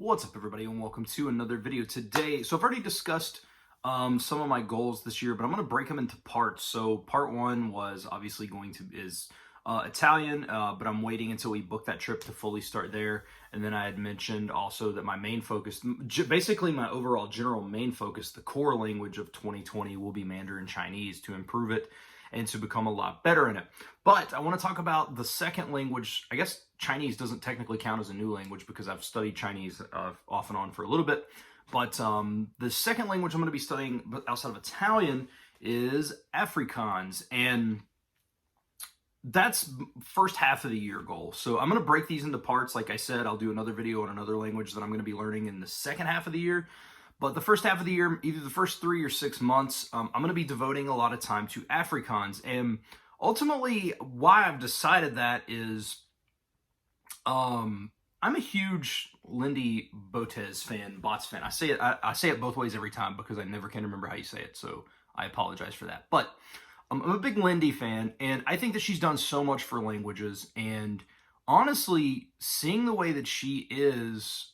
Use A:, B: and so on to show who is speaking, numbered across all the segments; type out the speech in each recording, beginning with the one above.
A: What's up, everybody, and welcome to another video today. So I've already discussed some of my goals this year, but I'm going to break them into parts. So part one was obviously is Italian, but I'm waiting until we book that trip to fully start there. And then I had mentioned also that my main focus, basically my overall general main focus, the core language of 2020 will be Mandarin Chinese to improve it and to become a lot better in it. But I want to talk about the second language. I guess Chinese doesn't technically count as a new language because I've studied Chinese off and on for a little bit. But the second language I'm going to be studying outside of Italian is Afrikaans. And that's first half of the year goal. So I'm going to break these into parts. Like I said, I'll do another video on another language that I'm going to be learning in the second half of the year. But the first half of the year, either the first 3 or 6 months, I'm going to be devoting a lot of time to Afrikaans. And ultimately, why I've decided that is I'm a huge Lindie Bots fan. I say it both ways every time because I never can remember how you say it. So I apologize for that. But I'm a big Lindie fan, and I think that she's done so much for languages. And honestly, seeing the way that she is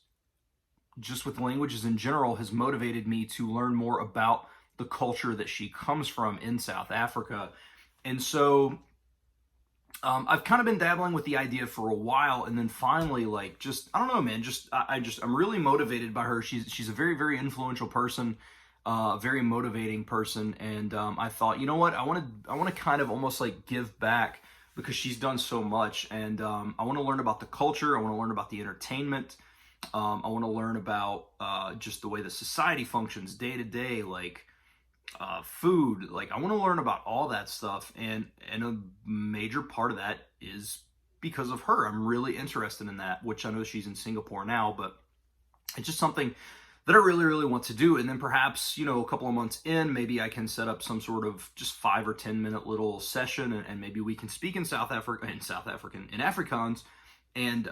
A: just with languages in general has motivated me to learn more about the culture that she comes from in South Africa. And so I've kind of been dabbling with the idea for a while, and then finally, like, I don't know, man, I'm really motivated by her. She's a very, very influential person, very motivating person. And I thought, you know what, I want to kind of almost like give back because she's done so much. And I want to learn about the culture. I want to learn about the entertainment. I want to learn about just the way the society functions day to day, like food. Like, I want to learn about all that stuff, and a major part of that is because of her. I'm really interested in that, which I know she's in Singapore now, but it's just something that I really, really want to do. And then perhaps, a couple of months in, maybe I can set up some sort of just 5 or 10 minute little session, and maybe we can speak in Afrikaans, and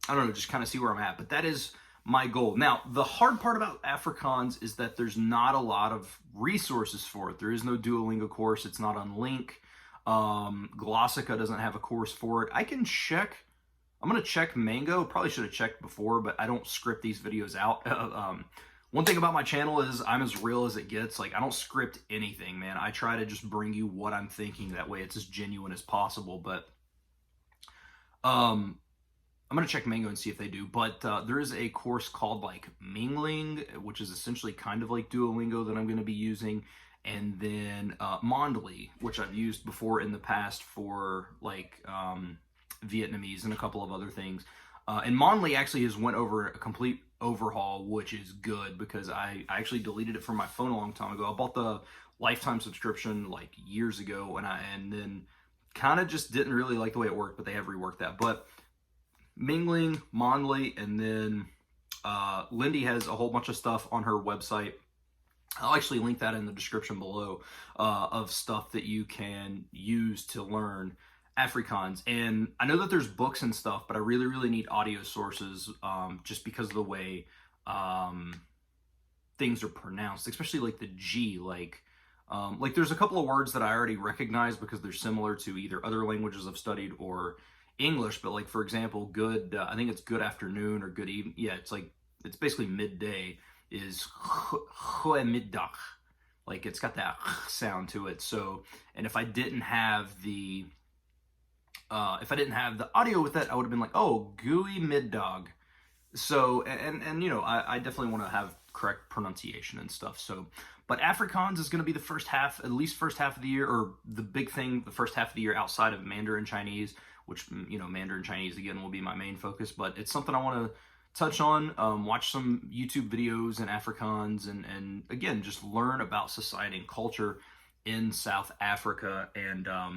A: I don't know, just kind of see where I'm at. But that is my goal. Now, the hard part about Afrikaans is that there's not a lot of resources for it. There is no Duolingo course. It's not on Link. Glossica doesn't have a course for it. I'm going to check Mango. Probably should have checked before, but I don't script these videos out. One thing about my channel is I'm as real as it gets. Like, I don't script anything, man. I try to just bring you what I'm thinking. That way it's as genuine as possible. But I'm going to check Mango and see if they do, but there is a course called like Mingling, which is essentially kind of like Duolingo that I'm going to be using, and then Mondly, which I've used before in the past for like Vietnamese and a couple of other things. And Mondly actually has went over a complete overhaul, which is good because I actually deleted it from my phone a long time ago. I bought the lifetime subscription like years ago, and then kind of just didn't really like the way it worked, but they have reworked that. But Mingling, Mondly, and then Lindie has a whole bunch of stuff on her website. I'll actually link that in the description below of stuff that you can use to learn Afrikaans. And I know that there's books and stuff, but I really, really need audio sources just because of the way things are pronounced, especially like the G. Like there's a couple of words that I already recognize because they're similar to either other languages I've studied or English, but like, for example, good, I think it's good afternoon or good evening. Yeah, it's basically midday is goeiemiddag. Like, it's got that sound to it. So, and if I didn't have the audio with that, I would have been like, oh, goeiemiddag. So, and I definitely want to have correct pronunciation and stuff. So, but Afrikaans is going to be the first half of the year, or the big thing, the first half of the year outside of Mandarin Chinese, which, Mandarin Chinese, again, will be my main focus. But it's something I want to touch on, watch some YouTube videos in Afrikaans, and again, just learn about society and culture in South Africa. And I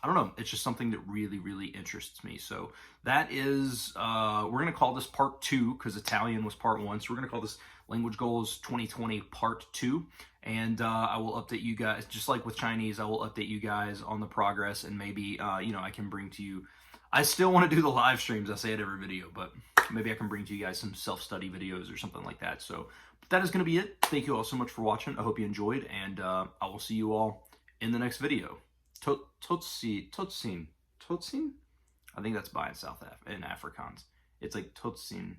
A: don't know, it's just something that really, really interests me. So that is, we're going to call this part 2 because Italian was part 1. So we're going to call this Language Goals 2020 part 2. And I will update you guys, just like with Chinese, I will update you guys on the progress, and maybe, I can bring to you, I still want to do the live streams, I say it every video, but maybe I can bring to you guys some self-study videos or something like that. So that is going to be it. Thank you all so much for watching. I hope you enjoyed, and I will see you all in the next video. Totsin? I think that's by in Afrikaans. It's like Totsin.